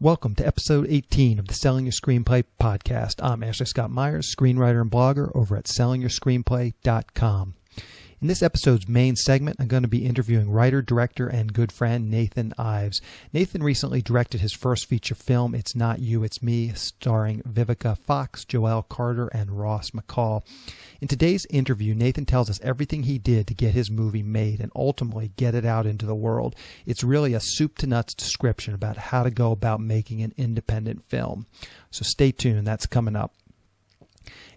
Welcome to episode 18 of the Selling Your Screenplay podcast. I'm Ashley Scott Myers, screenwriter and blogger over at sellingyourscreenplay.com. In this episode's main segment, I'm going to be interviewing writer, director, and good friend Nathan Ives. Nathan recently directed his first feature film, It's Not You, It's Me, starring Vivica A, Joelle Carter, and Ross McCall. In today's interview, Nathan tells us everything he did to get his movie made and ultimately get it out into the world. It's really a soup-to-nuts description about how to go about making an independent film. So stay tuned, that's coming up.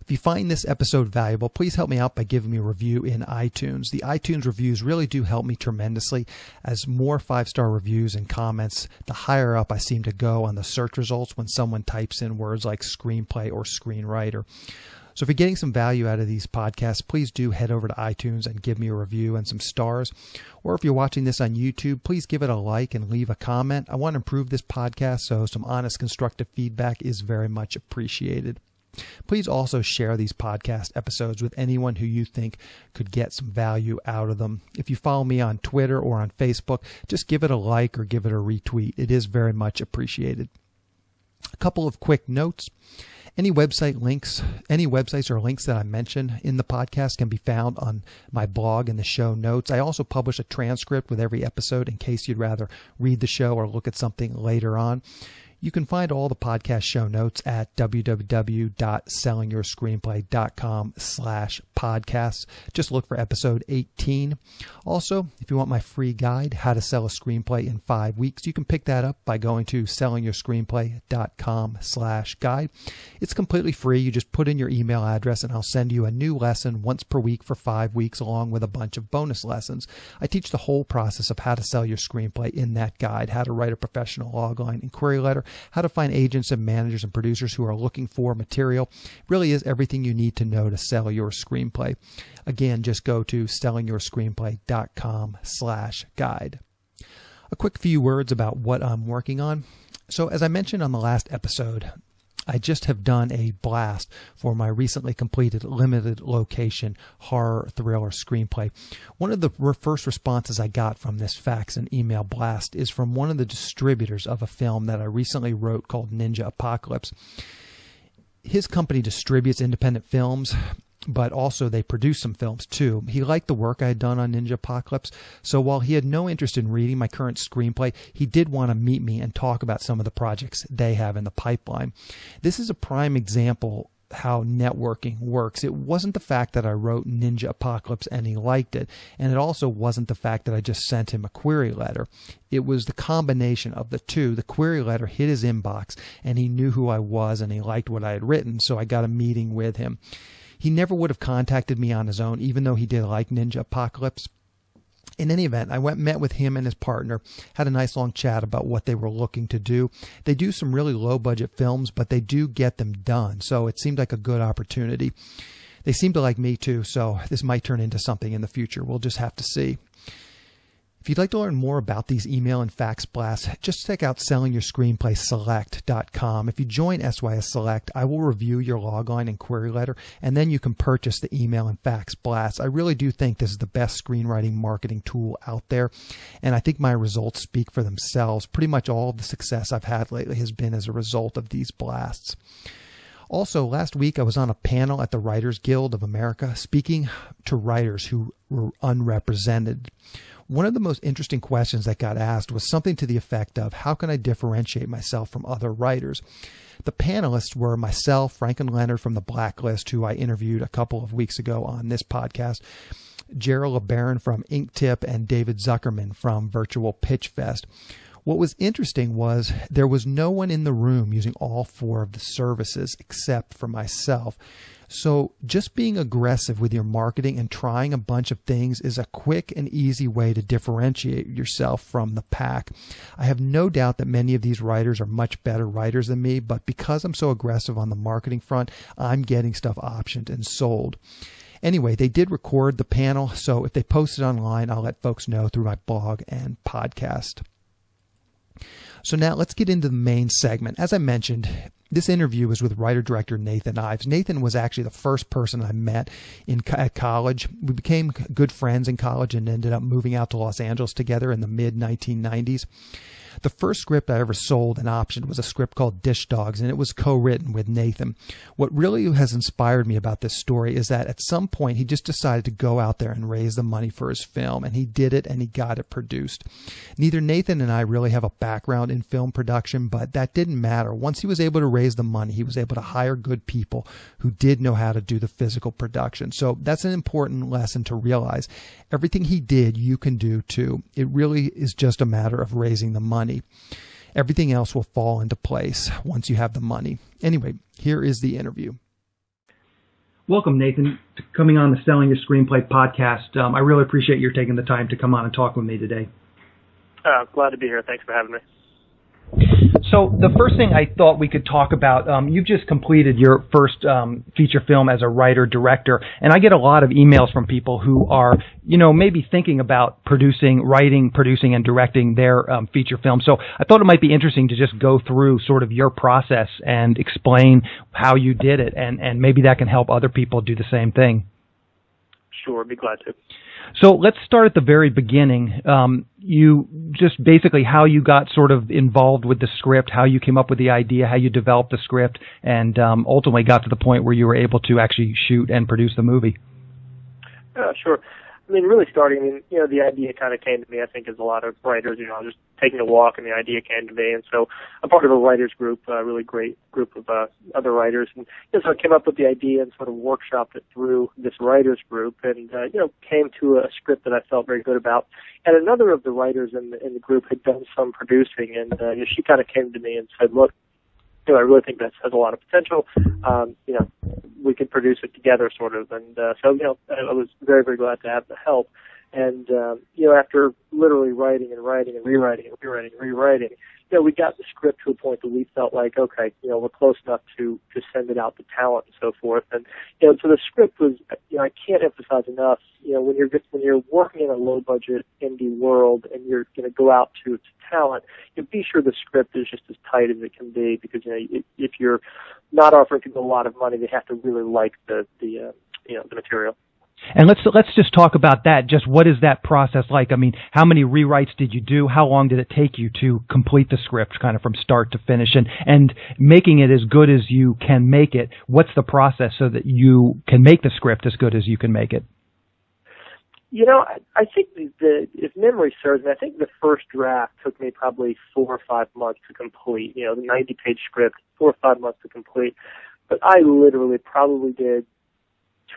If you find this episode valuable, please help me out by giving me a review in iTunes. The iTunes reviews really do help me tremendously. As more 5-star reviews and comments, the higher up I seem to go on the search results when someone types in words like screenplay or screenwriter. So if you're getting some value out of these podcasts, please do head over to iTunes and give me a review and some stars. Or if you're watching this on YouTube, please give it a like and leave a comment. I want to improve this podcast, so some honest, constructive feedback is very much appreciated. Please also share these podcast episodes with anyone who you think could get some value out of them. If you follow me on Twitter or on Facebook, just give it a like or give it a retweet. It is very much appreciated. A couple of quick notes. Any websites or links that I mention in the podcast can be found on my blog in the show notes. I also publish a transcript with every episode in case you'd rather read the show or look at something later on. You can find all the podcast show notes at www.sellingyourscreenplay.com/podcasts. Just look for episode 18. Also, if you want my free guide, How to Sell a Screenplay in 5 Weeks, you can pick that up by going to sellingyourscreenplay.com/guide. It's completely free. You just put in your email address and I'll send you a new lesson once per week for 5 weeks along with a bunch of bonus lessons. I teach the whole process of how to sell your screenplay in that guide, how to write a professional logline inquiry letter, how to find agents and managers and producers who are looking for material. It really is everything you need to know to sell your screenplay. Again, just go to sellingyourscreenplay.com/guide. A quick few words about what I'm working on. So as I mentioned on the last episode, I just have done a blast for my recently completed limited location horror thriller screenplay. One of the first responses I got from this fax and email blast is from one of the distributors of a film that I recently wrote called Ninja Apocalypse. His company distributes independent films, but also they produce some films too. He liked the work I had done on Ninja Apocalypse, so while he had no interest in reading my current screenplay, he did want to meet me and talk about some of the projects they have in the pipeline. This is a prime example how networking works. It wasn't the fact that I wrote Ninja Apocalypse and he liked it, and it also wasn't the fact that I just sent him a query letter. It was the combination of the two. The query letter hit his inbox, and he knew who I was and he liked what I had written, so I got a meeting with him. He never would have contacted me on his own, even though he did like Ninja Apocalypse. In any event, I met with him and his partner, had a nice long chat about what they were looking to do. They do some really low-budget films, but they do get them done, so it seemed like a good opportunity. They seem to like me too, so this might turn into something in the future. We'll just have to see. If you'd like to learn more about these email and fax blasts, just check out sellingyourscreenplayselect.com. If you join SYS Select, I will review your logline and query letter, and then you can purchase the email and fax blasts. I really do think this is the best screenwriting marketing tool out there, and I think my results speak for themselves. Pretty much all of the success I've had lately has been as a result of these blasts. Also, last week I was on a panel at the Writers Guild of America speaking to writers who were unrepresented. One of the most interesting questions that got asked was something to the effect of, how can I differentiate myself from other writers? The panelists were myself, Franklin Leonard from The Blacklist, who I interviewed a couple of weeks ago on this podcast, Gerald LeBaron from Inktip, and David Zuckerman from Virtual Pitch Fest. What was interesting was there was no one in the room using all 4 of the services except for myself. So just being aggressive with your marketing and trying a bunch of things is a quick and easy way to differentiate yourself from the pack. I have no doubt that many of these writers are much better writers than me, but because I'm so aggressive on the marketing front, I'm getting stuff optioned and sold. Anyway, they did record the panel, so if they post it online, I'll let folks know through my blog and podcast. So now let's get into the main segment. As I mentioned, this interview was with writer-director Nathan Ives. Nathan was actually the first person I met at college. We became good friends in college and ended up moving out to Los Angeles together in the mid-1990s. The first script I ever sold and optioned was a script called Dish Dogs, and it was co-written with Nathan. What really has inspired me about this story is that at some point he just decided to go out there and raise the money for his film, and he did it and he got it produced. Neither Nathan and I really have a background in film production, but that didn't matter. Once he was able to raise the money, he was able to hire good people who did know how to do the physical production. So that's an important lesson to realize. Everything he did, you can do too. It really is just a matter of raising the money. Everything else will fall into place once you have the money. Anyway, here is the interview. Welcome, Nathan, to coming on the Selling Your Screenplay podcast. I really appreciate your taking the time to come on and talk with me today. Glad to be here. Thanks for having me. So the first thing I thought we could talk about, you've just completed your first feature film as a writer-director, and I get a lot of emails from people who are, maybe thinking about writing, producing, and directing their feature film. So I thought it might be interesting to just go through sort of your process and explain how you did it, and maybe that can help other people do the same thing. Sure, be glad to. So let's start at the very beginning. You just basically how you got sort of involved with the script, how you came up with the idea, how you developed the script, and ultimately got to the point where you were able to actually shoot and produce the movie. Sure. Really starting, the idea kind of came to me, I think, as a lot of writers, just taking a walk and the idea came to me. And so I'm part of a writers group, a really great group of other writers. And so I came up with the idea and sort of workshopped it through this writers group and, came to a script that I felt very good about. And another of the writers in the group had done some producing, and she kind of came to me and said, look, I really think that has a lot of potential. We could produce it together, sort of. And so, I was very, very glad to have the help. And, after literally writing and writing and rewriting and rewriting, we got the script to a point that we felt like, okay, we're close enough to send it out to talent and so forth. And, so the script was, I can't emphasize enough, when you're working in a low budget indie world and you're going to go out to talent, be sure the script is just as tight as it can be, because, if you're not offering people a lot of money, they have to really like the material. And let's just talk about that. Just what is that process like? How many rewrites did you do? How long did it take you to complete the script kind of from start to finish? And making it as good as you can make it, what's the process so that you can make the script as good as you can make it? I think if memory serves me, I think the first draft took me probably 4 or 5 months to complete. The 90-page script, 4 or 5 months to complete. But I literally probably did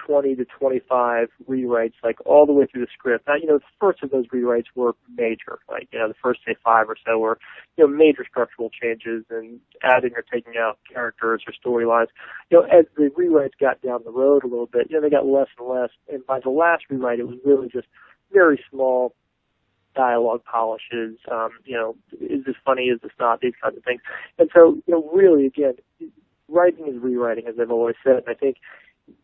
20 to 25 rewrites, like all the way through the script. Now, the first of those rewrites were major, like, the first, say, 5 or so were, major structural changes and adding or taking out characters or storylines. As the rewrites got down the road a little bit, they got less and less. And by the last rewrite, it was really just very small dialogue polishes, is this funny, is this not, these kinds of things. And so, really, again, writing is rewriting, as I've always said. And I think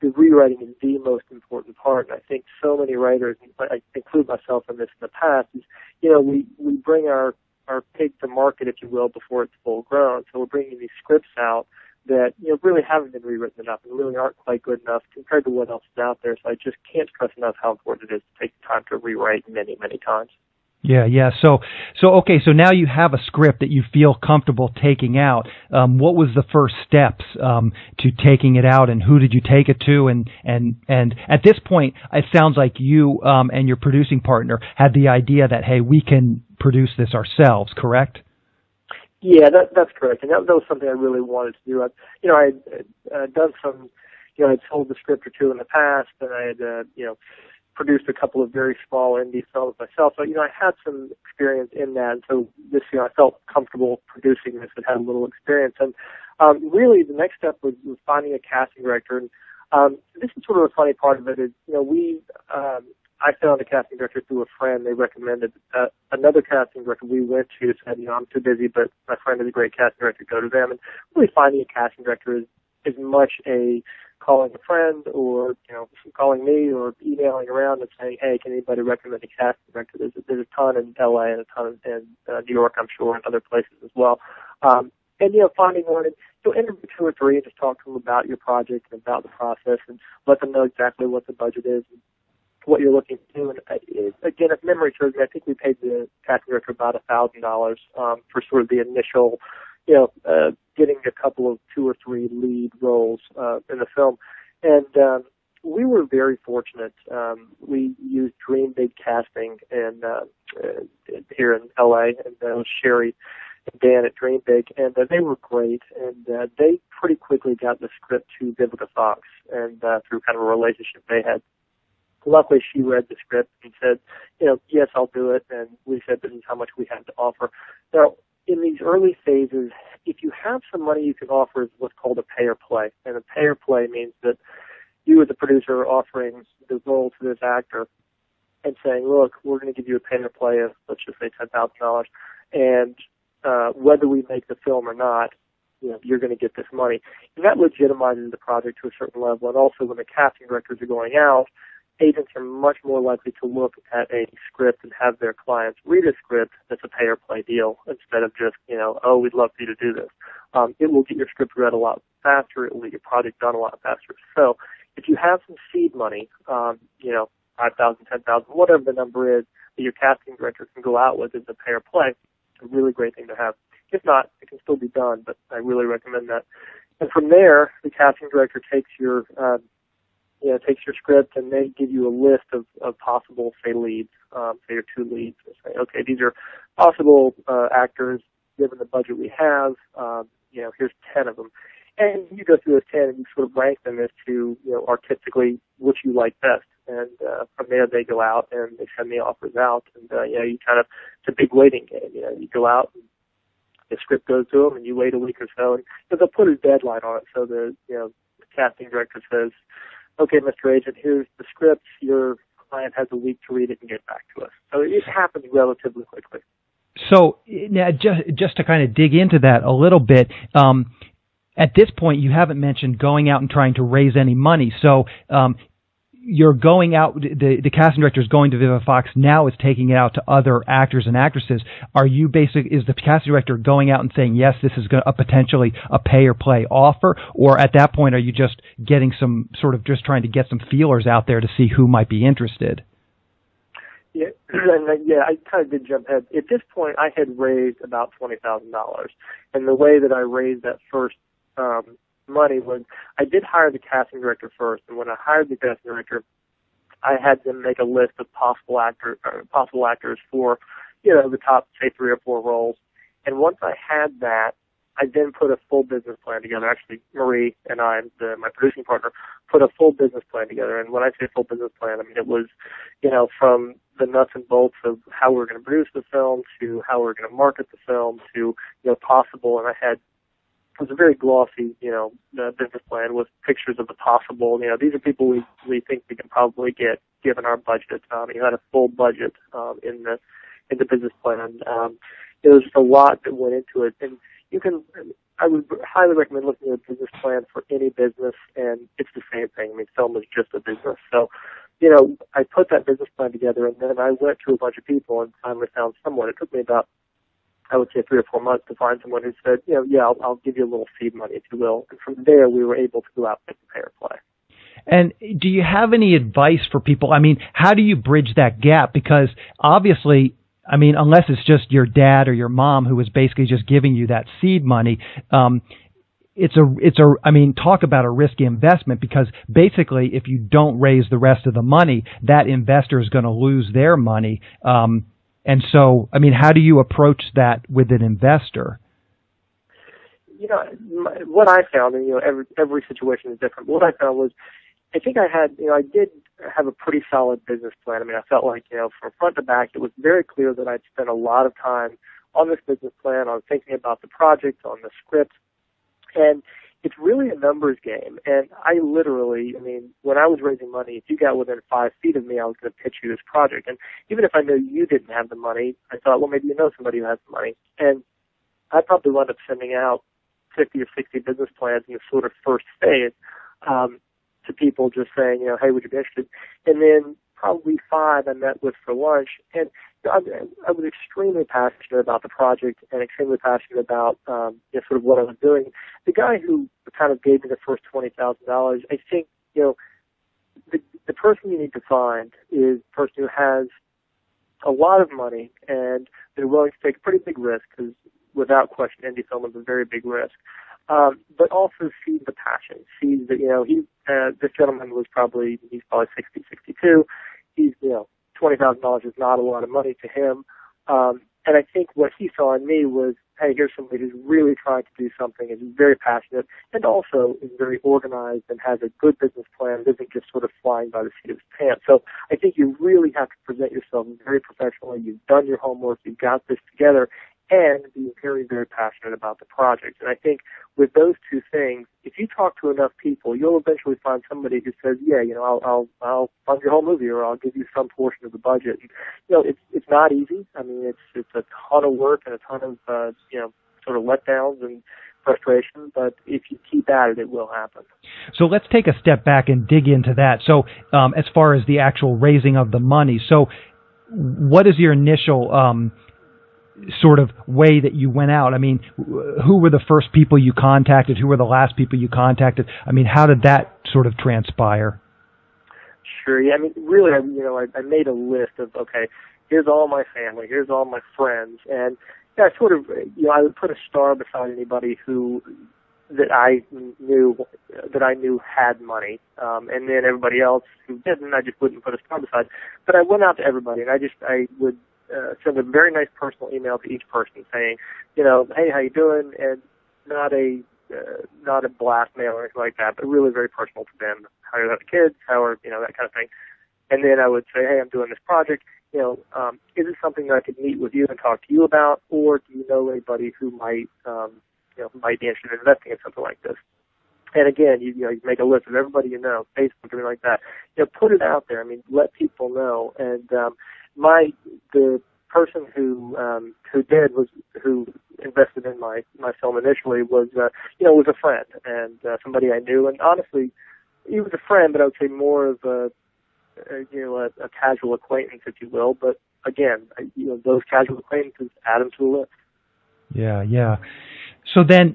the rewriting is the most important part. And I think so many writers, I include myself in this in the past, is, we bring our pig to market, if you will, before it's full grown. So we're bringing these scripts out that, really haven't been rewritten enough and really aren't quite good enough compared to what else is out there. So I just can't stress enough how important it is to take the time to rewrite many, many times. Yeah. So okay. So now you have a script that you feel comfortable taking out. What was the first steps to taking it out, and who did you take it to? And at this point, it sounds like you and your producing partner had the idea that, hey, we can produce this ourselves. Correct? Yeah, that's correct. And that was something I really wanted to do. I had done some, I'd sold the script or two in the past, and I had produced a couple of very small indie films myself. So, I had some experience in that. And so this, I felt comfortable producing this and had a little experience. And really the next step was finding a casting director. And this is sort of the funny part of it is, I found a casting director through a friend. They recommended another casting director we went to said, I'm too busy, but my friend is a great casting director, go to them. And really finding a casting director is as much a calling a friend or, calling me or emailing around and saying, hey, can anybody recommend a casting director? There's a ton in LA and a ton in New York, I'm sure, and other places as well. And, finding one, and interview 2 or 3 and just talk to them about your project and about the process and let them know exactly what the budget is. what you're looking to do. And again, if memory serves me, I think we paid the casting director about $1,000 for sort of the initial, getting a couple of 2 or 3 lead roles in the film. And we were very fortunate. We used Dream Big Casting and here in LA, and that was Sherry and Dan at Dream Big, and they were great. And they pretty quickly got the script to Vivica Fox, and through kind of a relationship they had. Luckily, she read the script and said, yes, I'll do it. And we said this is how much we had to offer. Now, in these early phases, if you have some money you can offer, is what's called a pay or play. And a pay or play means that you as a producer are offering the role to this actor and saying, look, we're going to give you a pay or play of, let's just say, $10,000. And whether we make the film or not, you're going to get this money. And that legitimizes the project to a certain level. And also when the casting directors are going out, agents are much more likely to look at a script and have their clients read a script that's a pay or play deal instead of just, oh, we'd love for you to do this. It will get your script read a lot faster. It will get your project done a lot faster. So if you have some seed money, $5,000, $10,000, whatever the number is that your casting director can go out with as a pay or play, it's a really great thing to have. If not, it can still be done, but I really recommend that. And from there, the casting director takes your script, and they give you a list of possible, say, leads, say your 2 leads, and say, okay, these are possible actors given the budget we have. Here's 10 of them, and you go through those 10 and you sort of rank them as to artistically which you like best. And from there, they go out and they send the offers out, and you kind of, it's a big waiting game. You go out, and the script goes to them, and you wait a week or so, and they'll put a deadline on it. So the casting director says, okay, Mr. Agent, here's the script. Your client has a week to read it and get back to us. So it happens relatively quickly. So now, just to kind of dig into that a little bit, at this point, you haven't mentioned going out and trying to raise any money. So you're going out, the casting director is going to Vivica Fox, now is taking it out to other actors and actresses. Is the casting director going out and saying, yes, this is potentially a pay or play offer? Or at that point, are you just getting some sort of just trying to get some feelers out there to see who might be interested? Yeah, I kind of did jump ahead. At this point, I had raised about $20,000. And the way that I raised that first money was I did hire the casting director first, and when I hired the casting director, I had them make a list of possible actors for the top, say, 3 or 4 roles. And once I had that, I then put a full business plan together. Actually, Marie and I, my producing partner, put a full business plan together. And when I say full business plan, I mean it was from the nuts and bolts of how we were going to produce the film to how we were going to market the film to possible. And it was a very glossy, business plan with pictures of the possible. These are people we think we can probably get given our budget. You had a full budget in the business plan. There was just a lot that went into it, and I would highly recommend looking at a business plan for any business, and it's the same thing. I mean, film is just a business. So, I put that business plan together, and then I went to a bunch of people and finally found someone. It took me about, I would say, 3 or 4 months to find someone who said, I'll give you a little seed money, if you will. And from there, we were able to go out and pay or play. And do you have any advice for people? I mean, how do you bridge that gap? Because obviously, I mean, unless it's just your dad or your mom who is basically just giving you that seed money, talk about a risky investment, because basically if you don't raise the rest of the money, that investor is going to lose their money. And so, I mean, how do you approach that with an investor? What I found, and every situation is different, but what I found was, I think I did have a pretty solid business plan. I mean, I felt like, from front to back, it was very clear that I'd spent a lot of time on this business plan, on thinking about the project, on the script, and it's really a numbers game. And I literally, when I was raising money, if you got within 5 feet of me, I was going to pitch you this project. And even if I knew you didn't have the money, I thought, well, maybe you know somebody who has the money. And I probably wound up sending out 50 or 60 business plans in the sort of first phase to people, just saying, hey, would you be interested? And then probably 5 I met with for lunch. And I was extremely passionate about the project and extremely passionate about sort of what I was doing. The guy who kind of gave me the first $20,000, I think, the person you need to find is the person who has a lot of money and they're willing to take a pretty big risk, because without question, indie film is a very big risk. But also sees the passion, sees that, this gentleman he's probably 60, 62. He's, $20,000 is not a lot of money to him. And I think what he saw in me was, hey, here's somebody who's really trying to do something, is very passionate, and also is very organized and has a good business plan, isn't just sort of flying by the seat of his pants. So I think you really have to present yourself very professionally. You've done your homework. You've got this together, and be very, very passionate about the project. And I think with those two things, if you talk to enough people, you'll eventually find somebody who says, yeah, I'll fund your whole movie, or I'll give you some portion of the budget. And, it's not easy. I mean, it's a ton of work and a ton of, sort of letdowns and frustration, but if you keep at it, it will happen. So let's take a step back and dig into that. So as far as the actual raising of the money, so what is your initial sort of way that you went out? I mean, who were the first people you contacted? Who were the last people you contacted? I mean, how did that sort of transpire? Sure. Yeah. I mean, really, I made a list of, okay, here's all my family, here's all my friends, and I sort of, I would put a star beside anybody that I knew had money, and then everybody else who didn't, I just wouldn't put a star beside. But I went out to everybody, and I would send a very nice personal email to each person saying, hey, how you doing? And not a blast mail or anything like that, but really very personal to them. How are the kids? How are, that kind of thing. And then I would say, hey, I'm doing this project. Is it something that I could meet with you and talk to you about, or do you know anybody who might be interested in investing in something like this? And again, you make a list of everybody Facebook, something like that. Put it out there. I mean, let people know. And the person who invested in my film initially was a friend and somebody I knew. And honestly, he was a friend, but I would say more of a casual acquaintance, if you will. But again, those casual acquaintances, add them to the list. Yeah. So then,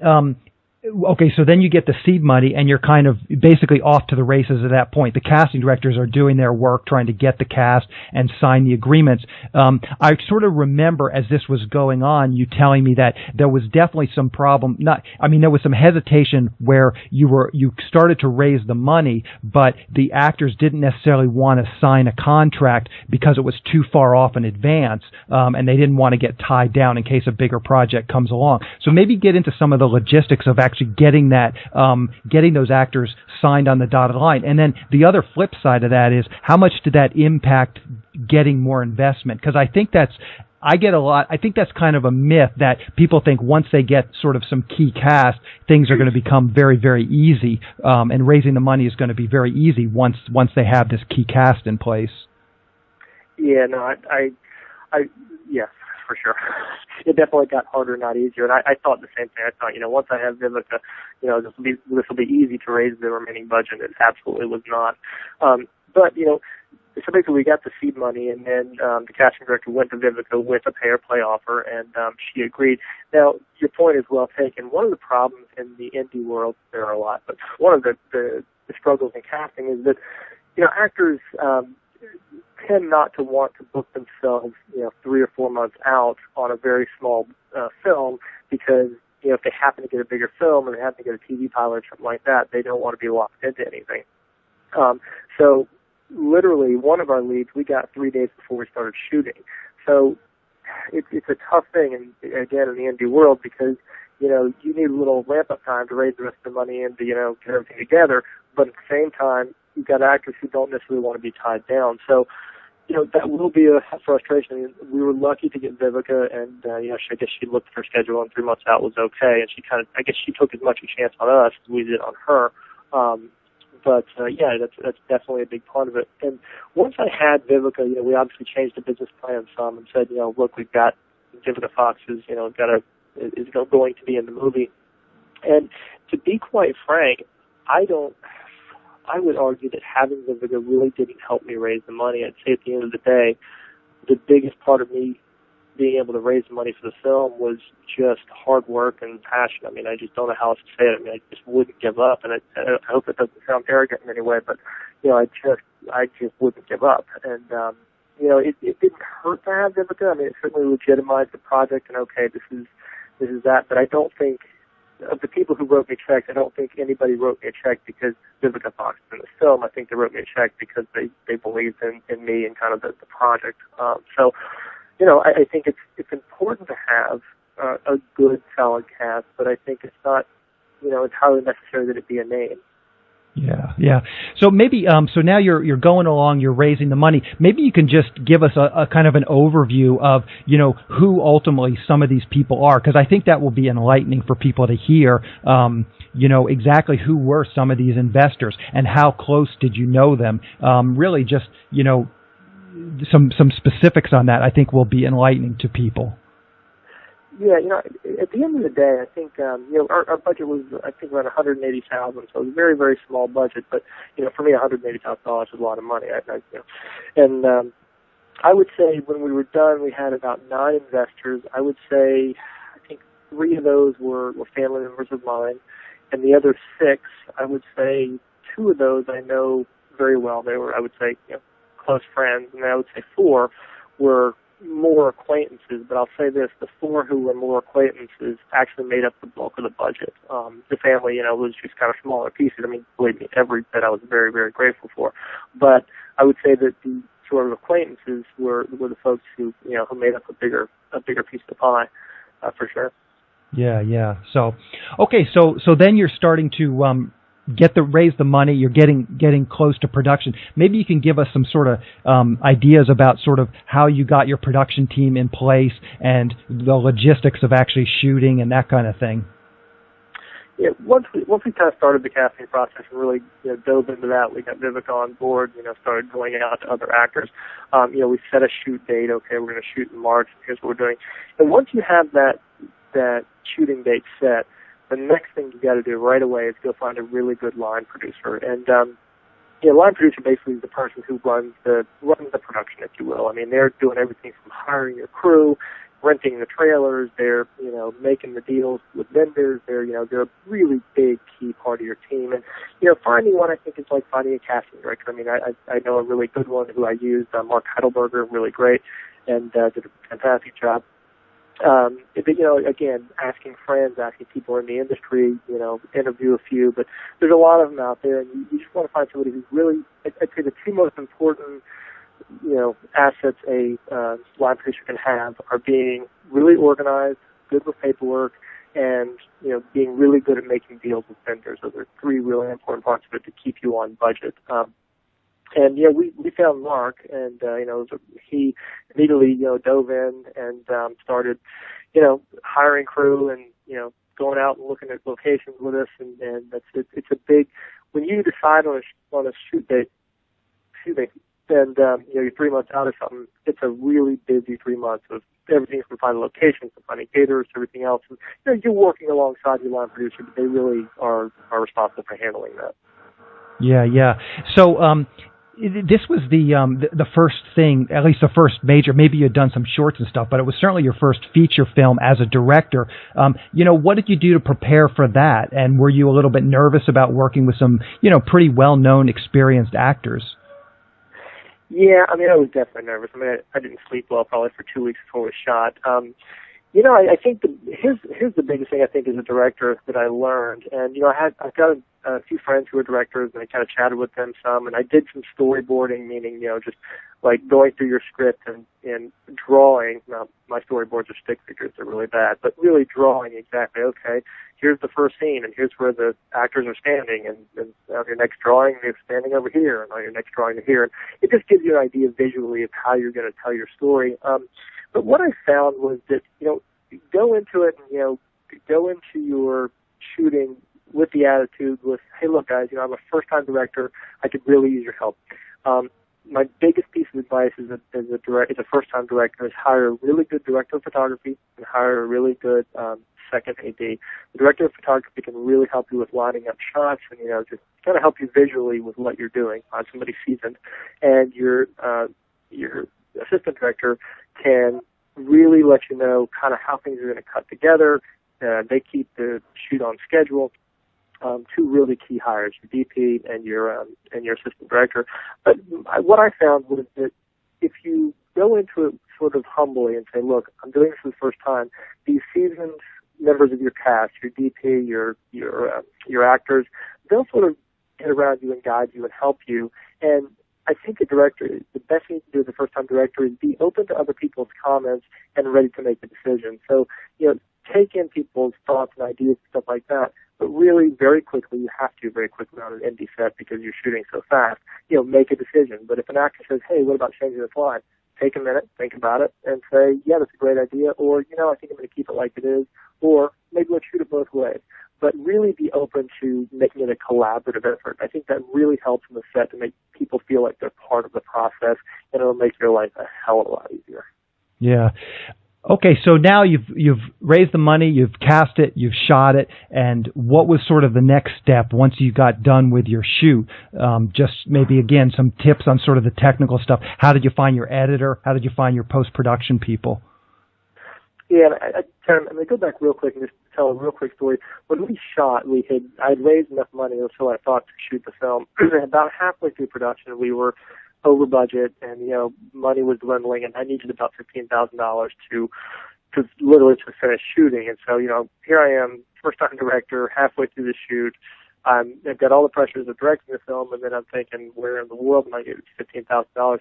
so then you get the seed money, and you're kind of basically off to the races at that point. The casting directors are doing their work, trying to get the cast and sign the agreements. I sort of remember as this was going on, you telling me that there was definitely some problem. There was some hesitation where you started to raise the money, but the actors didn't necessarily want to sign a contract because it was too far off in advance, and they didn't want to get tied down in case a bigger project comes along. So maybe get into some of the logistics of actually getting those actors signed on the dotted line. And then the other flip side of that is, how much did that impact getting more investment? Because I think that's kind of a myth that people think once they get sort of some key cast, things are going to become very, very easy, and raising the money is going to be very easy once they have this key cast in place. Yeah, no, yes, for sure. It definitely got harder, not easier. And I thought the same thing. I thought, once I have Vivica, this will be easy to raise the remaining budget. It absolutely was not. But so basically we got the seed money, and then the casting director went to Vivica with a pay or play offer, and she agreed. Now, your point is well taken. One of the problems in the indie world, there are a lot, but one of the struggles in casting is that, actors tend not to want to book themselves, 3 or 4 months out on a very small film, because, if they happen to get a bigger film or they happen to get a TV pilot or something like that, they don't want to be locked into anything. So literally one of our leads we got 3 days before we started shooting. So it's a tough thing, and again, in the indie world, because, you need a little ramp-up time to raise the rest of the money and to, get everything together, but at the same time, you've got actors who don't necessarily want to be tied down. So, that will be a frustration. We were lucky to get Vivica, and, I guess she looked at her schedule, and 3 months out was okay, and she took as much a chance on us as we did on her. That's definitely a big part of it. And once I had Vivica, we obviously changed the business plan some and said, look, we've got Vivica Fox is going to be in the movie. And to be quite frank, I would argue that having Vivica really didn't help me raise the money. I'd say at the end of the day, the biggest part of me being able to raise the money for the film was just hard work and passion. I mean, I just don't know how else to say it. I mean, I just wouldn't give up, and I hope it doesn't sound arrogant in any way, but I just wouldn't give up. And it didn't hurt to have Vivica. I mean, it certainly legitimized the project, and okay, this is that. But I don't think, of the people who wrote me checks, I don't think anybody wrote me a check because Vivica Fox was in the film. I think they wrote me a check because they believed in me and kind of the project. I think it's important to have a good, solid cast, but I think it's not, entirely necessary that it be a name. Yeah. So maybe, so now you're going along, you're raising the money. Maybe you can just give us a kind of an overview of, who ultimately some of these people are, because I think that will be enlightening for people to hear, exactly who were some of these investors and how close did you know them. Really just, some specifics on that I think will be enlightening to people. Yeah, at the end of the day, I think, our budget was, I think, around $180,000, so it was a very, very small budget, but, for me, $180,000 is a lot of money. I would say when we were done, we had about 9 investors. I would say, I think 3 of those were family members of mine, and the other 6, I would say 2 of those I know very well. They were, I would say, close friends, and I would say 4 were more acquaintances, but I'll say this, the 4 who were more acquaintances actually made up the bulk of the budget. The family, was just kind of smaller pieces. I mean, believe me, every bit I was very, very grateful for. But I would say that the sort of acquaintances were the folks who made up a bigger piece of the pie, for sure. Yeah. So, okay, so then you're starting to raise the money, you're getting close to production. Maybe you can give us some sort of ideas about sort of how you got your production team in place and the logistics of actually shooting and that kind of thing. Yeah, once we kind of started the casting process and really dove into that, we got Vivica on board, started going out to other actors. We set a shoot date, okay, we're going to shoot in March, here's what we're doing. And once you have that shooting date set, the next thing you got to do right away is go find a really good line producer. And line producer basically is the person who runs the production, if you will. I mean, they're doing everything from hiring your crew, renting the trailers, they're making the deals with vendors. They're a really big key part of your team. And finding one, I think, is like finding a casting director. I mean, I know a really good one who I used, Mark Heidelberger, really great, and did a fantastic job. Again, asking friends, asking people in the industry, interview a few, but there's a lot of them out there, and you just want to find somebody who's really, I'd say the 2 most important, assets a line producer can have are being really organized, good with paperwork, and, being really good at making deals with vendors. Those are 3 really important parts of it to keep you on budget. And we found Mark, and he immediately dove in and started hiring crew and going out and looking at locations with us, and it's a big, when you decide on a shoot date, and you're 3 months out or something, it's a really busy 3 months of everything from finding locations to finding caterers to everything else. And you're working alongside your line producer, but they really are responsible for handling that. Yeah. So this was the first thing, at least the first major, maybe you had done some shorts and stuff, but it was certainly your first feature film as a director. What did you do to prepare for that? And were you a little bit nervous about working with some, pretty well-known, experienced actors? Yeah, I mean, I was definitely nervous. I mean, I didn't sleep well probably for 2 weeks before it was shot. I think here's the biggest thing I think as a director that I learned, and I've got a few friends who are directors, and I kind of chatted with them some, and I did some storyboarding, meaning just like going through your script and drawing. Now my storyboards are stick figures; they're really bad, but really drawing exactly. Okay, here's the first scene, and here's where the actors are standing, and on your next drawing they're standing over here, and on your next drawing they're here. And it just gives you an idea visually of how you're going to tell your story. But what I found was that, go into it and, go into your shooting with the attitude with, hey, look, guys, I'm a first-time director. I could really use your help. My biggest piece of advice as a first-time director is hire a really good director of photography and hire a really good second AD. The director of photography can really help you with lining up shots and, just kind of help you visually with what you're doing. Find somebody seasoned. And your assistant director can really let you know kind of how things are going to cut together. They keep the shoot on schedule. Two really key hires, your DP and your assistant director. But what I found was that if you go into it sort of humbly and say, look, I'm doing this for the first time, these seasoned members of your cast, your DP, your actors, they'll sort of get around you and guide you and help you. And I think the best thing to do as a first-time director is be open to other people's comments and ready to make a decision. So, take in people's thoughts and ideas and stuff like that. But really, very quickly, you have to very quickly on an indie set because you're shooting so fast, make a decision. But if an actor says, hey, what about changing this line? Take a minute, think about it, and say, yeah, that's a great idea, or, I think I'm going to keep it like it is, or maybe let's shoot it both ways. But really be open to making it a collaborative effort. I think that really helps in the set to make people feel like they're part of the process, and it'll make your life a hell of a lot easier. Yeah. Okay, so now you've raised the money, you've cast it, you've shot it, and what was sort of the next step once you got done with your shoot? Just maybe, again, some tips on sort of the technical stuff. How did you find your editor? How did you find your post-production people? Yeah, I'm going to go back real quick and just tell a real quick story. When we shot, I'd raised enough money, or so I thought, to shoot the film. About halfway through production, we were over budget, and money was dwindling, and I needed about $15,000 to literally to finish shooting. And so here I am, first time director, halfway through the shoot. I've got all the pressures of directing the film, and then I'm thinking, where in the world am I getting $15,000?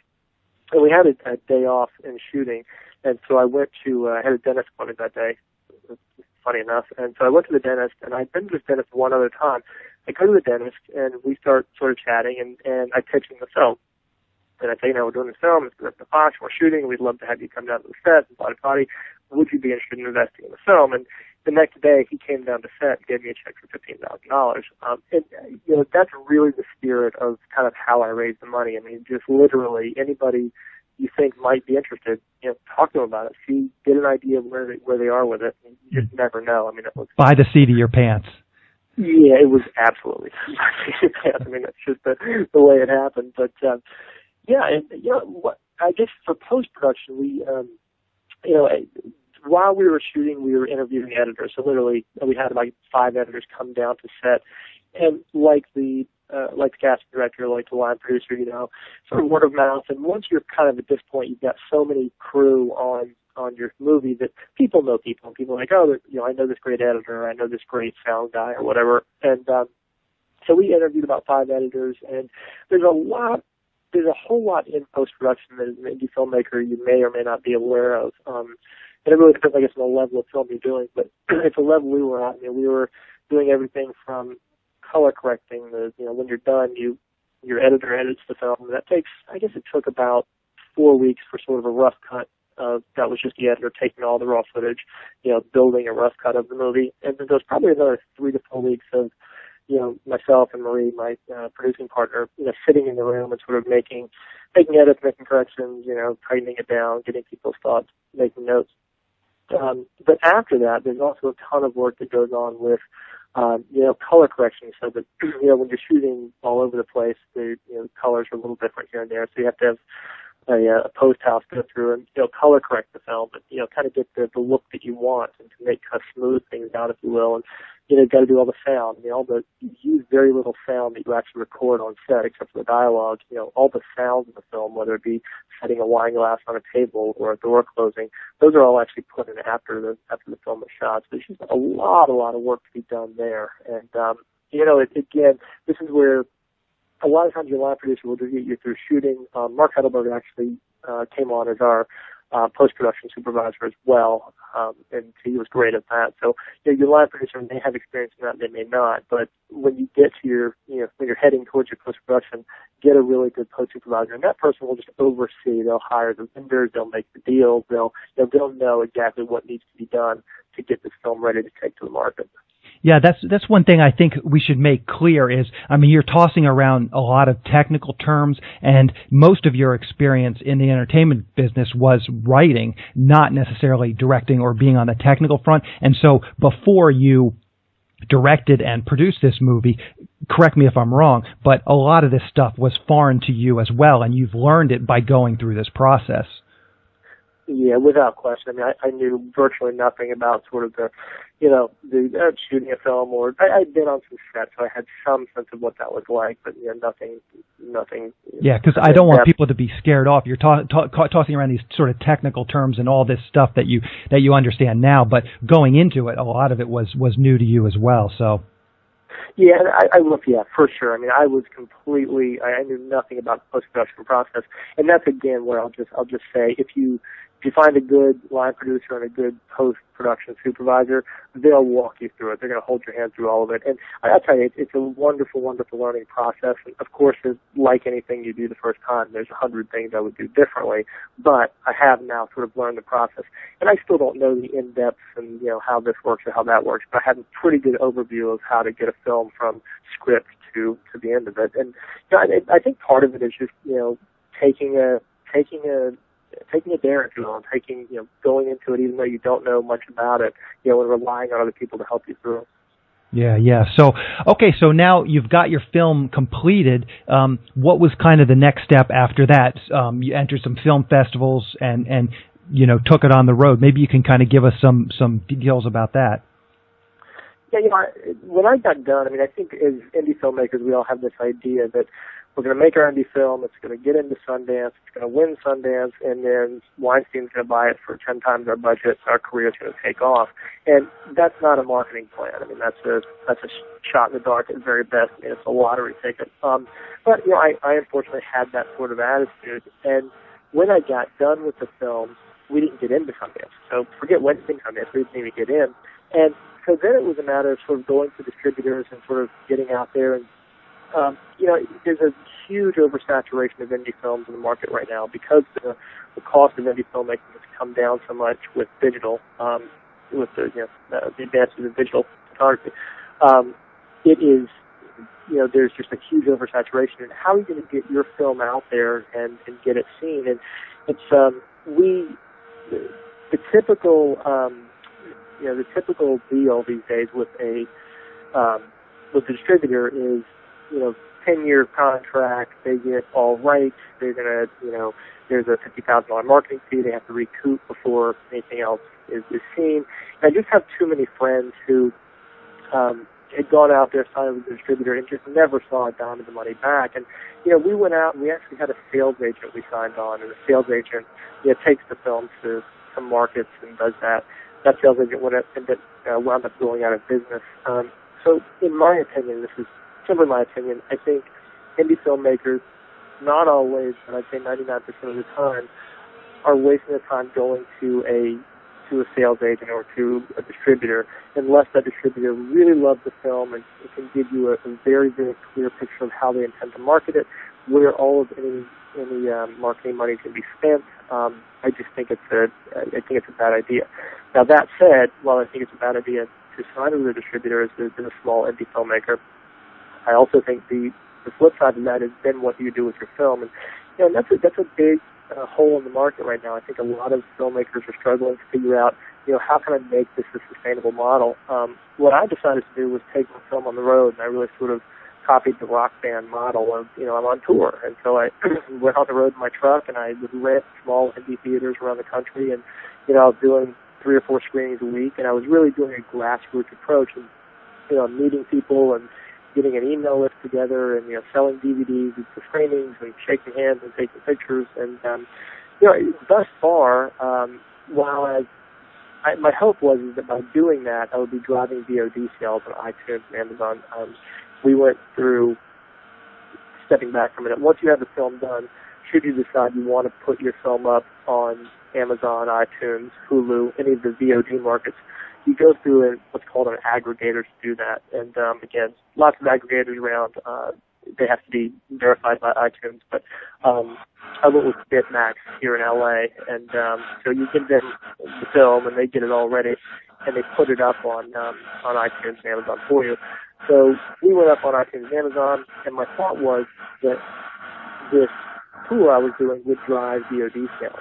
And we had a day off in shooting, and so I went to I had a dentist appointment that day. Funny enough, and so I went to the dentist, and I'd been to the dentist one other time. I go to the dentist, and we start sort of chatting, and I pitch him the film. And I say, we're doing this film, it's the Fox, we're shooting, we'd love to have you come down to the set, and body. Would you be interested in investing in the film? And the next day, he came down to set and gave me a check for $15,000. And that's really the spirit of kind of how I raised the money. I mean, just literally anybody you think might be interested, talk to them about it. See, get an idea of where they are with it. You just never know. I mean, it was by the seat of your pants. Yeah, it was absolutely. I mean, that's just the way it happened. But what I guess for post-production, we, while we were shooting, we were interviewing editors. So literally, we had like 5 editors come down to set, and like the casting director, like the line producer, sort of word of mouth. And once you're kind of at this point, you've got so many crew on your movie that people know people. And people are like, I know this great editor, I know this great sound guy, or whatever. And so we interviewed about 5 editors, and there's a whole lot in post-production that as an indie filmmaker you may or may not be aware of. And it really depends, I guess, on the level of film you're doing. But at the level we were at, we were doing everything from color correcting. When you're done, your editor edits the film. And that takes, I guess it took about 4 weeks for sort of a rough cut that was just the editor taking all the raw footage, building a rough cut of the movie. And then there's probably another 3 to 4 weeks of myself and Marie, my producing partner, sitting in the room and sort of making edits, making corrections, tightening it down, getting people's thoughts, making notes. But after that, there's also a ton of work that goes on with, color correction, so that, when you're shooting all over the place, the colors are a little different here and there, so you have to have a post house go through and color correct the film, but kind of get the look that you want and to make smooth things out, if you will. And you've got to do all the sound. You use very little sound that you actually record on set, except for the dialogue. All the sounds in the film, whether it be setting a wine glass on a table or a door closing, those are all actually put in after the film is shot. So there's just a lot of work to be done there. And again, this is where a lot of times your line producer will get you through shooting. Mark Heidelberg actually came on as our post-production supervisor as well, and he was great at that. So your line producer may have experience in that, they may not, but when you get to when you're heading towards your post-production, get a really good post-supervisor, and that person will just oversee. They'll hire the vendors, they'll make the deals, they'll know exactly what needs to be done to get this film ready to take to the market. Yeah, that's one thing I think we should make clear is, you're tossing around a lot of technical terms, and most of your experience in the entertainment business was writing, not necessarily directing or being on the technical front. And so before you directed and produced this movie, correct me if I'm wrong, but a lot of this stuff was foreign to you as well, and you've learned it by going through this process. Yeah, without question. I mean, I knew virtually nothing about sort of the shooting a film, or I'd been on some sets, so I had some sense of what that was like, but nothing. Yeah, because I don't want people to be scared off. You're tossing around these sort of technical terms and all this stuff that you understand now, but going into it, a lot of it was new to you as well. So. Yeah, and I look, yeah, for sure. I mean, I knew nothing about the post-production process, and that's again where I'll just say, if you find a good line producer and a good post-production supervisor, they'll walk you through it. They're going to hold your hand through all of it, and I'll tell you, it's a wonderful, wonderful learning process. And of course, like anything you do the first time, there's 100 things I would do differently, but I have now sort of learned the process, and I still don't know the in-depth and how this works or how that works, but I have a pretty good overview of how to get a film from script to the end of it. And I think part of it is just taking a dare, if you will, and going into it even though you don't know much about it, and relying on other people to help you through it. Yeah. So, okay, so now you've got your film completed. What was kind of the next step after that? You entered some film festivals and took it on the road. Maybe you can kind of give us some details about that. Yeah, when I got done, I mean, I think as indie filmmakers, we all have this idea that we're going to make our indie film, it's going to get into Sundance, it's going to win Sundance, and then Weinstein's going to buy it for 10 times our budget, and our career's going to take off. And that's not a marketing plan. I mean, that's a shot in the dark at the very best. I mean, it's a lottery ticket. But I unfortunately had that sort of attitude. And when I got done with the film, we didn't get into Sundance. So forget Wednesday Sundance, we didn't even get in. And so then it was a matter of sort of going to distributors and sort of getting out there. And, there's a huge oversaturation of indie films in the market right now because the cost of indie filmmaking has come down so much with digital, with the advances of digital photography. It is, there's just a huge oversaturation. And how are you going to get your film out there and get it seen? And it's, the typical deal these days with the distributor is, 10-year contract, they get all rights, they're going to, there's a $50,000 marketing fee they have to recoup before anything else is seen. And I just have too many friends who had gone out there, signed with the distributor, and just never saw a dime of the money back. And, we went out and we actually had a sales agent we signed on, and the sales agent, takes the film to some markets and does that. That sales agent wound up going out of business. So in my opinion, this is simply my opinion, I think indie filmmakers, not always, but I'd say 99% of the time, are wasting their time going to a sales agent or to a distributor unless that distributor really loves the film and it can give you a very, very clear picture of how they intend to market it, where all of any marketing money can be spent. I just think it's a bad idea. Now that said, while I think it's a bad idea to sign with a distributor as a small indie filmmaker, I also think the flip side of that is then what do you do with your film? And that's a big hole in the market right now. I think a lot of filmmakers are struggling to figure out, how can I make this a sustainable model? What I decided to do was take my film on the road, and I really sort of copied the rock band model of, I'm on tour. And so I went on the road in my truck, and I would rent small indie theaters around the country, and, I was doing 3 or 4 screenings a week, and I was really doing a grassroots approach and, meeting people and getting an email list together and, selling DVDs to screenings and shaking hands and taking pictures. And, thus far, my hope was that by doing that, I would be driving VOD sales on iTunes and Amazon. We went through, stepping back for a minute, once you have the film done, should you decide you want to put your film up on Amazon, iTunes, Hulu, any of the VOD markets, you go through what's called an aggregator to do that. And again, lots of aggregators around. They have to be verified by iTunes. But I went with Bitmax here in LA, and so you give them the film, and they get it all ready, and they put it up on iTunes and Amazon for you. So we went up on iTunes and Amazon, and my thought was that this tour I was doing would drive VOD sales.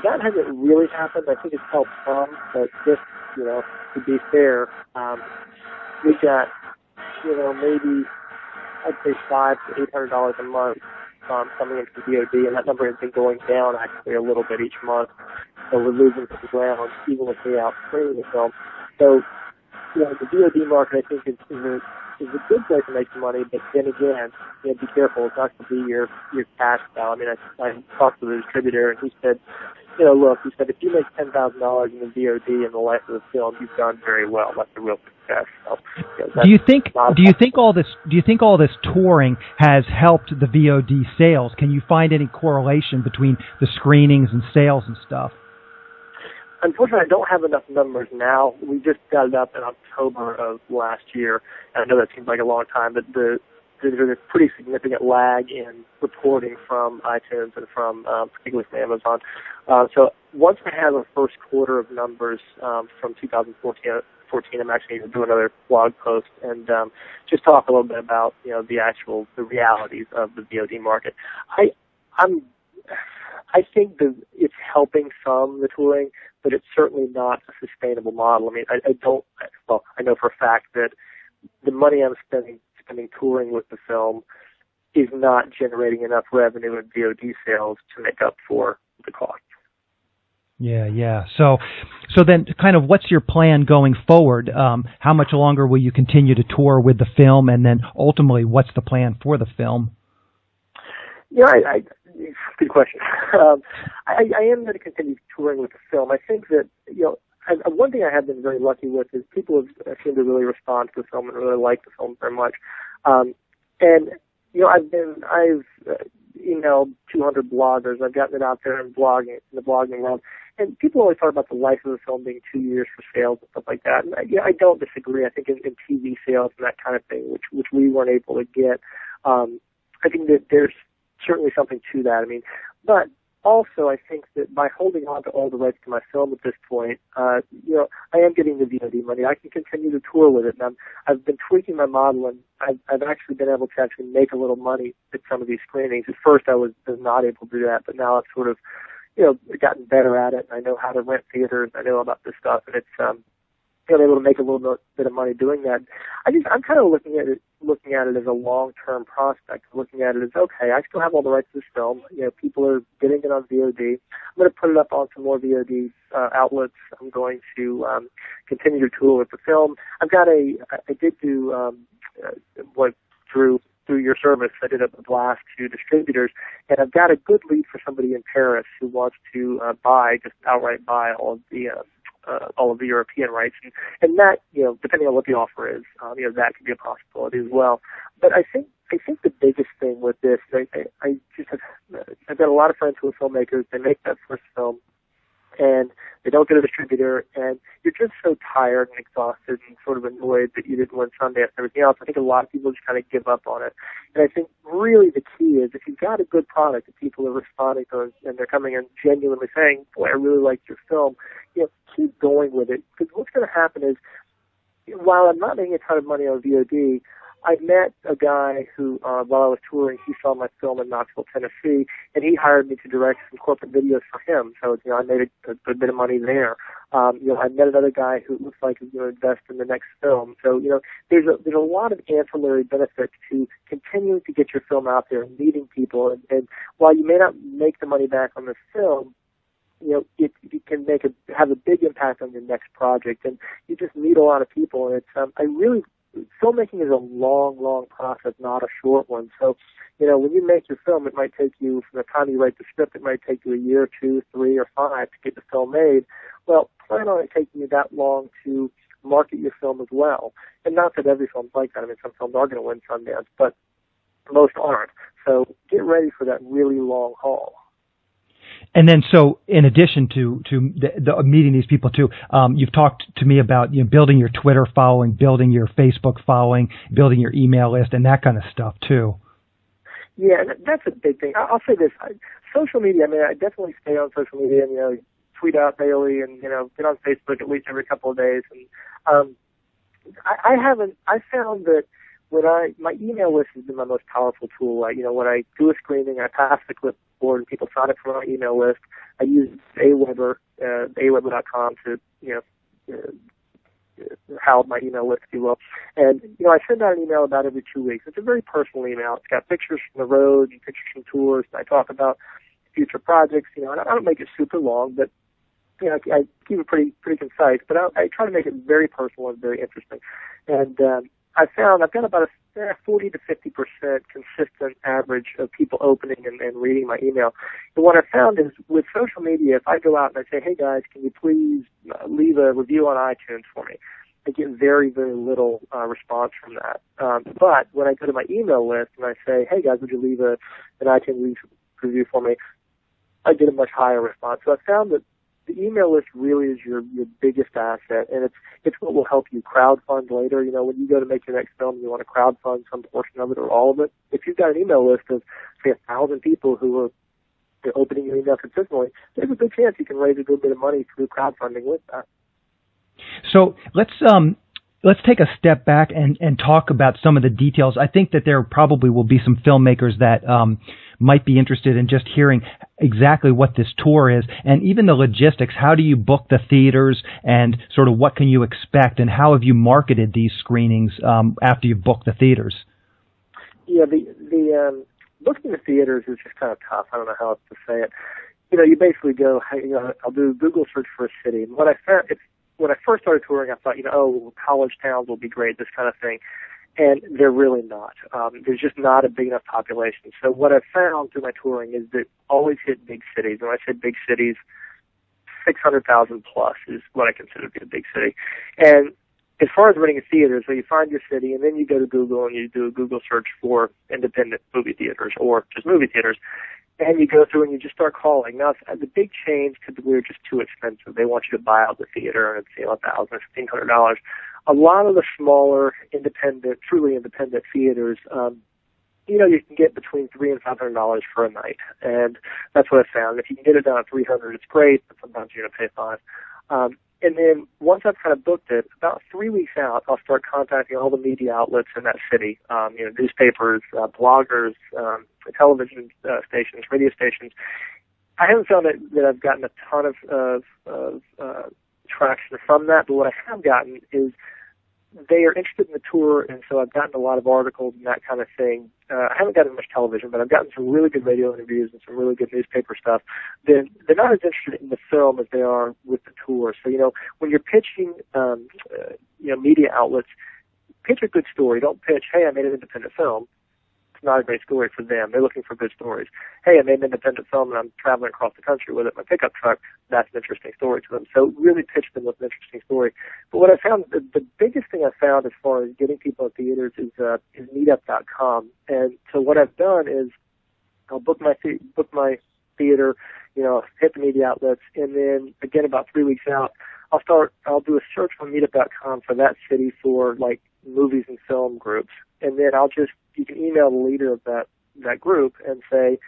That hasn't really happened. I think it's helped some, but just, to be fair, we got, maybe I'd say $500 to $800 a month coming into the VOD, and that number has been going down actually a little bit each month. So we're losing some ground even with me out screening the film. So, the VOD market, I think, is a good place to make some money, but then again, be careful. It's not going to be your cash cow. I mean, I talked to the distributor, and he said, look, if you make $10,000 in the VOD in the life of the film, you've done very well. That's a real success. So, do you think all this touring has helped the VOD sales? Can you find any correlation between the screenings and sales and stuff? Unfortunately, I don't have enough numbers now. We just got it up in October of last year. I know that seems like a long time, but there's a pretty significant lag in reporting from iTunes and from particularly from Amazon. So once we have a first quarter of numbers from 2014, I'm actually going to do another blog post and just talk a little bit about the realities of the VOD market. I think that it's helping some, the touring, but it's certainly not a sustainable model. I mean, I know for a fact that the money I'm spending touring with the film is not generating enough revenue in VOD sales to make up for the cost. Yeah. So then kind of what's your plan going forward? How much longer will you continue to tour with the film? And then ultimately, what's the plan for the film? Good question. I am going to continue touring with the film. I think that, one thing I have been very lucky with is people have seemed to really respond to the film and really like the film very much. I've emailed 200 bloggers. I've gotten it out there in the blogging world. And people always talk about the life of the film being 2 years for sales and stuff like that. And I don't disagree. I think in TV sales and that kind of thing, which we weren't able to get, I think that there's certainly something to that. I mean, but also I think that by holding on to all the rights to my film at this point, I am getting the VOD money. I can continue to tour with it, and I've been tweaking my model, and I've actually been able to actually make a little money at some of these screenings. At first, I was not able to do that, but now I've sort of, gotten better at it. And I know how to rent theaters. I know about this stuff, and it's able to make a little bit of money doing that. I'm kind of looking at it as a long-term prospect. Looking at it as, okay, I still have all the rights to this film. People are getting it on VOD. I'm going to put it up on some more VOD outlets. I'm going to continue to tour with the film. I did do through your service, I did a blast to distributors, and I've got a good lead for somebody in Paris who wants to outright buy all of the European rights, and that, depending on what the offer is, that could be a possibility as well. But I think the biggest thing with this, I've got a lot of friends who are filmmakers. They make that first film, and they don't get a distributor, and you're just so tired and exhausted and sort of annoyed that you didn't win Sundance and everything else. I think a lot of people just kind of give up on it. And I think really the key is if you've got a good product that people are responding to and they're coming in genuinely saying, boy, I really liked your film, keep going with it. Because what's going to happen is, while I'm not making a ton of money on VOD, I met a guy who, while I was touring, he saw my film in Knoxville, Tennessee, and he hired me to direct some corporate videos for him. So, I made a good bit of money there. I met another guy who looks like he's going to invest in the next film. So, there's a lot of ancillary benefits to continuing to get your film out there and meeting people. And while you may not make the money back on the film, it can have a big impact on your next project. And you just meet a lot of people. And filmmaking is a long, long process, not a short one. So, when you make your film, it might take you, from the time you write the script, it might take you a year, 2, 3, or 5 to get the film made. Well, plan on it taking you that long to market your film as well. And not that every film's like that. I mean, some films are going to win Sundance, but most aren't. So get ready for that really long haul. And then, so in addition to the meeting these people too, you've talked to me about building your Twitter following, building your Facebook following, building your email list, and that kind of stuff too. Yeah, that's a big thing. I'll say this: social media. I mean, I definitely stay on social media and tweet out daily and get on Facebook at least every couple of days. And I found that my email list has been my most powerful tool. When I do a screening, I pass the clipboard and people sign up for my email list. I use AWeber, AWeber.com to, how my email list, if you will. And, I send out an email about every 2 weeks. It's a very personal email. It's got pictures from the road and pictures from tours, and I talk about future projects, and I don't make it super long, but, I keep it pretty concise, but I try to make it very personal and very interesting. And I found I've got about a 40 to 50% consistent average of people opening and reading my email. And what I found is with social media, if I go out and I say, hey guys, can you please leave a review on iTunes for me? I get very, very little response from that. But when I go to my email list and I say, hey guys, would you leave an iTunes review for me? I get a much higher response. So I found that the email list really is your biggest asset, and it's what will help you crowdfund later. When you go to make your next film, you want to crowdfund some portion of it or all of it. If you've got an email list of, say, 1,000 people who are opening your email consistently, there's a good chance you can raise a good bit of money through crowdfunding with that. So let's take a step back and talk about some of the details. I think that there probably will be some filmmakers that might be interested in just hearing exactly what this tour is, and even the logistics. How do you book the theaters, and sort of what can you expect, and how have you marketed these screenings after you've booked the theaters? Yeah, the booking the theaters is just kind of tough. I don't know how else to say it. You basically go, I'll do a Google search for a city. And what I found, when I first started touring, I thought, college towns will be great, this kind of thing. And they're really not. There's just not a big enough population. So what I've found through my touring is that always hit big cities. And when I say big cities, 600,000 plus is what I consider to be a big city. And as far as renting a theater, so you find your city, and then you go to Google and you do a Google search for independent movie theaters or just movie theaters. And you go through and you just start calling. Now, the big chains typically are just too expensive. They want you to buy out the theater, and it's $1,000, $1,500. A lot of the smaller, truly independent theaters, you can get between $300 and $500 for a night, and that's what I found. If you can get it down at $300, it's great, but sometimes you're going to pay $500. And then once I've kind of booked it, about 3 weeks out, I'll start contacting all the media outlets in that city, newspapers, bloggers, television stations, radio stations. I haven't found that I've gotten a ton of traction from that, but what I have gotten is they are interested in the tour, and so I've gotten a lot of articles and that kind of thing. I haven't gotten much television, but I've gotten some really good radio interviews and some really good newspaper stuff. They're not as interested in the film as they are with the tour. So, when you're pitching, media outlets, pitch a good story. Don't pitch, hey, I made an independent film. It's not a great story for them. They're looking for good stories. Hey, I made an independent film and I'm traveling across the country with it, my pickup truck. That's an interesting story to them. So really pitch them with an interesting story. But what I found, the biggest thing I found as far as getting people at theaters is meetup.com. And so what I've done is I'll book my theater, hit the media outlets, and then again about 3 weeks out, I'll do a search on meetup.com for that city for like movies and film groups. And then you can email the leader of that group and say,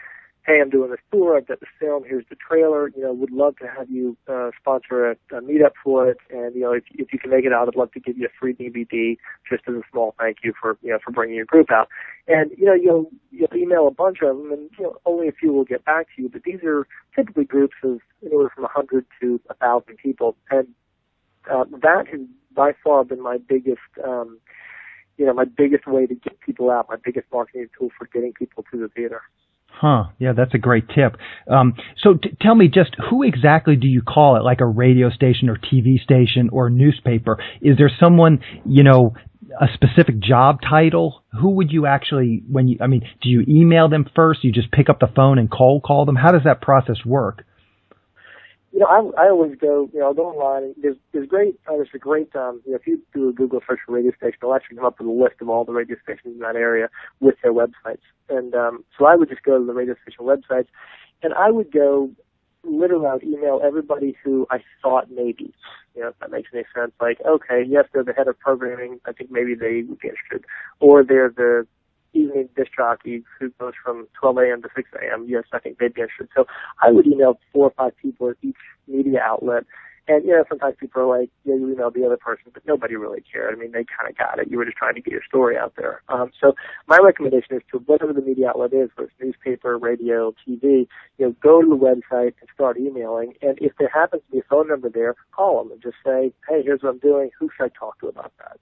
hey, I'm doing this tour, I've got the film, here's the trailer, would love to have you sponsor a meetup for it, and, if you can make it out, I'd love to give you a free DVD just as a small thank you for bringing your group out. And, you'll email a bunch of them, and, only a few will get back to you, but these are typically groups of anywhere from 100 to 1,000 people, and that has by far been my biggest my biggest way to get people out, my biggest marketing tool for getting people to the theater. Huh. Yeah, that's a great tip. So tell me, just who exactly do you call it, like a radio station or TV station or newspaper? Is there someone, a specific job title? Who would you actually, do you email them first? You just pick up the phone and cold call them? How does that process work? I always go, I'll go online. There's a great, if you do a Google search for radio station, it'll actually come up with a list of all the radio stations in that area with their websites. And so I would just go to the radio station websites, and I would go, literally, I would email everybody who I thought maybe, if that makes any sense. Like, okay, yes, they're the head of programming. I think maybe they would be interested. Or they're the evening disc jockey who goes from 12 a.m. to 6 a.m. Yes, I think they'd be interested. So I would email 4 or 5 people at each media outlet And, sometimes people are like, yeah, you emailed the other person, but nobody really cared. I mean, they kind of got it. You were just trying to get your story out there. So my recommendation is to whatever the media outlet is, whether it's newspaper, radio, TV, go to the website and start emailing. And if there happens to be a phone number there, call them and just say, hey, here's what I'm doing. Who should I talk to about that?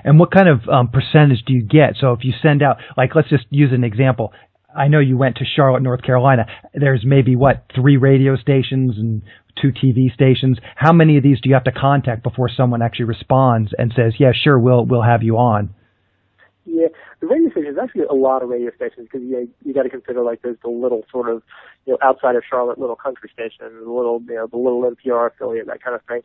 And what kind of percentage do you get? So if you send out, like, let's just use an example. I know you went to Charlotte, North Carolina. There's maybe, 3 radio stations and 2 TV stations. How many of these do you have to contact before someone actually responds and says, yeah, sure, we'll have you on? Yeah, the radio stations, actually a lot of radio stations, because you got to consider, like, there's the little sort of, outside of Charlotte, little country station, the little NPR affiliate, that kind of thing.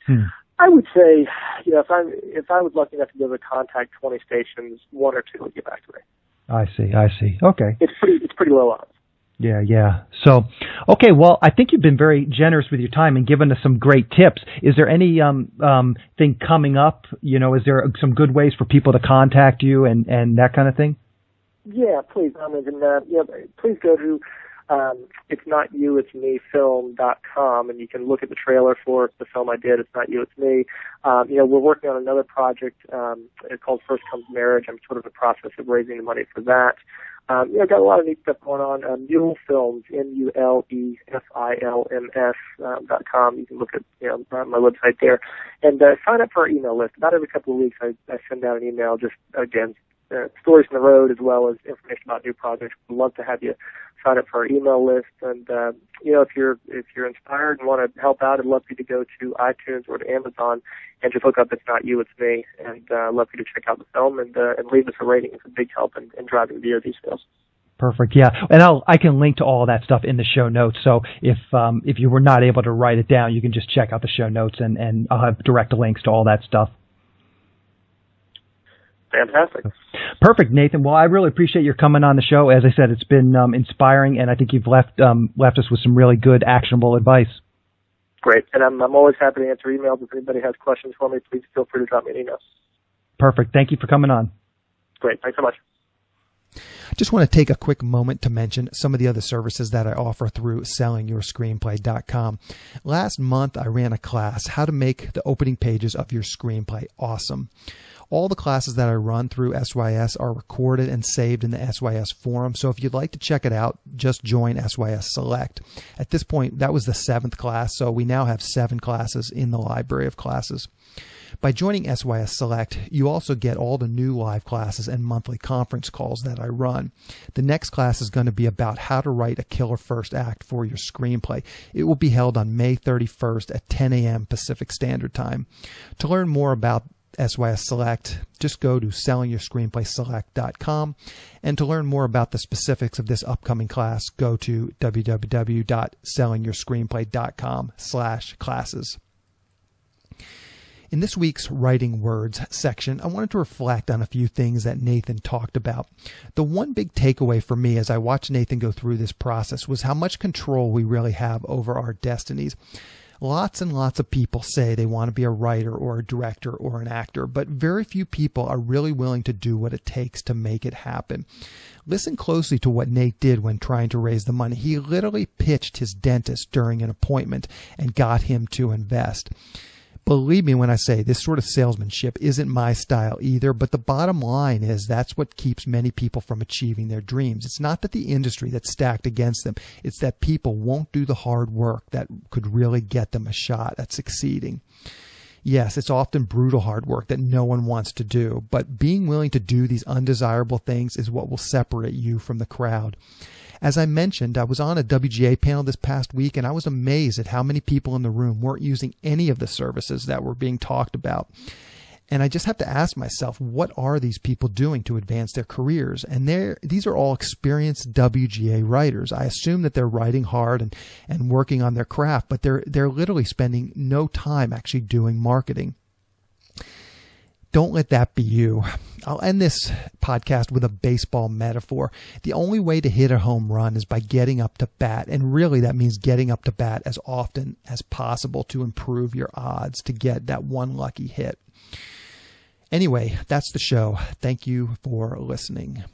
I would say, if I was lucky enough to be able to contact 20 stations, 1 or 2 would get back to me. I see. Okay. It's pretty low odds. Yeah. So, okay, well, I think you've been very generous with your time and given us some great tips. Is there any thing coming up? Is there some good ways for people to contact you and that kind of thing? Yeah, please. Please go to it's not you, it's me film.com, and you can look at the trailer for the film I did. It's not you, it's me. We're working on another project called First Comes Marriage. I'm sort of in the process of raising the money for that. Got a lot of neat stuff going on. Mule Films, MULEFILMS.com. You can look at my website there, and sign up for our email list. About every couple of weeks, I send out an email, just again, stories from the road as well as information about new projects. We'd love to have you sign up for our email list, and if you're inspired and want to help out, I'd love for you to go to iTunes or to Amazon and just look up It's Not You, It's Me, and I'd love for you to check out the film and leave us a rating. It's a big help in driving VOD sales. Perfect. Yeah, and I can link to all that stuff in the show notes. So if you were not able to write it down, you can just check out the show notes, and I'll have direct links to all that stuff. Fantastic. Perfect, Nathan. Well, I really appreciate your coming on the show. As I said, it's been inspiring, and I think you've left us with some really good, actionable advice. Great. And I'm always happy to answer emails. If anybody has questions for me, please feel free to drop me an email. Perfect. Thank you for coming on. Great. Thanks so much. I just want to take a quick moment to mention some of the other services that I offer through sellingyourscreenplay.com. Last month, I ran a class, How to Make the Opening Pages of Your Screenplay Awesome. All the classes that I run through SYS are recorded and saved in the SYS forum. So if you'd like to check it out, just join SYS Select. At this point, that was the 7th class, so we now have 7 classes in the library of classes. By joining SYS Select, you also get all the new live classes and monthly conference calls that I run. The next class is going to be about how to write a killer first act for your screenplay. It will be held on May 31st at 10 a.m. Pacific Standard Time. To learn more about SYS Select, just go to sellingyourscreenplayselect.com, and to learn more about the specifics of this upcoming class, go to www.sellingyourscreenplay.com/classes. In this week's Writing Words section, I wanted to reflect on a few things that Nathan talked about. The one big takeaway for me as I watched Nathan go through this process was how much control we really have over our destinies. Lots and lots of people say they want to be a writer or a director or an actor, but very few people are really willing to do what it takes to make it happen. Listen closely to what Nate did when trying to raise the money. He literally pitched his dentist during an appointment and got him to invest. Believe me when I say this sort of salesmanship isn't my style either, but the bottom line is that's what keeps many people from achieving their dreams. It's not that the industry that's stacked against them. It's that people won't do the hard work that could really get them a shot at succeeding. Yes, it's often brutal hard work that no one wants to do, but being willing to do these undesirable things is what will separate you from the crowd. As I mentioned, I was on a WGA panel this past week, and I was amazed at how many people in the room weren't using any of the services that were being talked about. And I just have to ask myself, what are these people doing to advance their careers? And these are all experienced WGA writers. I assume that they're writing hard and working on their craft, but they're literally spending no time actually doing marketing. Don't let that be you. I'll end this podcast with a baseball metaphor. The only way to hit a home run is by getting up to bat. And really that means getting up to bat as often as possible to improve your odds to get that one lucky hit. Anyway, that's the show. Thank you for listening.